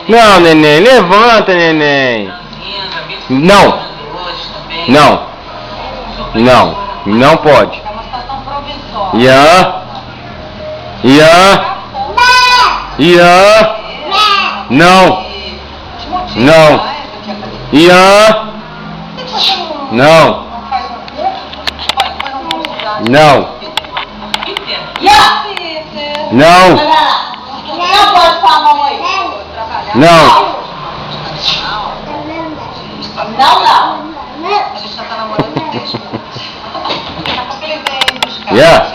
Não, neném, levanta, neném. Não. Não. Não. Não pode. Ian. Ian. Ian. Não. Não. Ian. Não. Não. Não. Não pode falar, mamãe. Não. Não, não. Ian.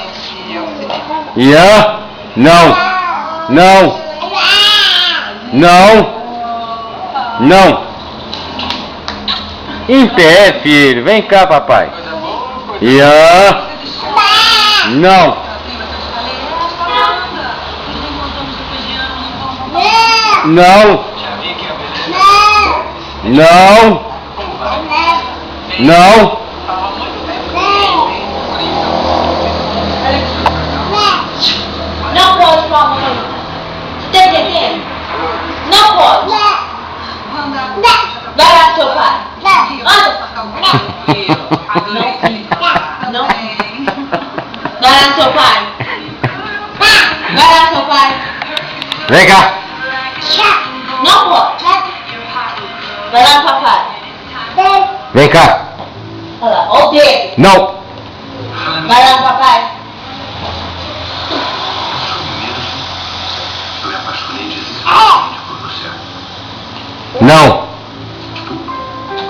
Ian. Não. Não. Não. Não. Em pé, filho. Vem cá, papai. Ian. Não. Não. Não. Não. Não pode falar, mamãe. Tá entendendo? Não pode. Vai lá, seu pai. Anda. Não. Vai lá, seu pai. Vai lá, seu pai. Vem cá. Não pode. Vai lá, papai. Vem cá. Olha lá, ó o dedo. Não. Vai lá, papai. Eu me apaixonei desesperadamente por você. Não.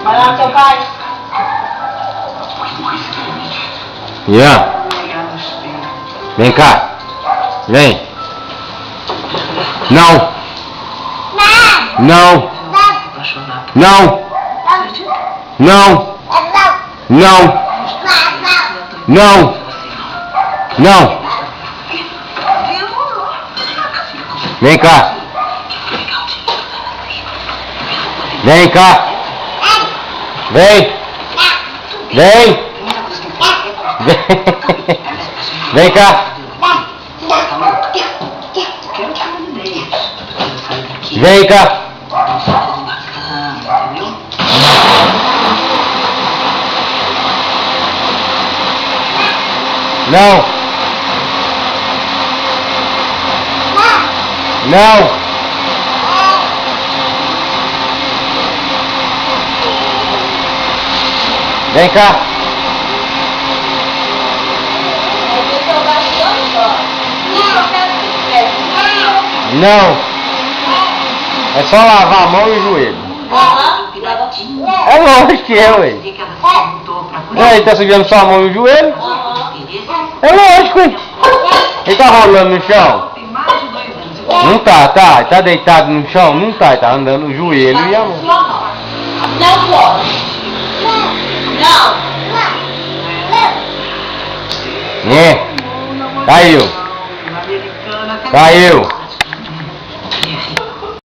Vai lá, seu pai. Que burrice que limite. Ian. Vem cá. Vem. Não. Não. Não. Não. Não. Não. Não. Vem cá. Vem cá. Vem. Vem. Vem cá. Vem cá. Não. Não. Vem cá. Não. É só lavar a mão e o joelho. É lógico que é, ué. Ele tá segurando só a mão e o joelho? É lógico, ué. Ele tá rolando no chão? Não tá, tá deitado no chão? Não tá, ele tá andando no joelho e a mão. Não pode. Não. É. Caiu. Caiu.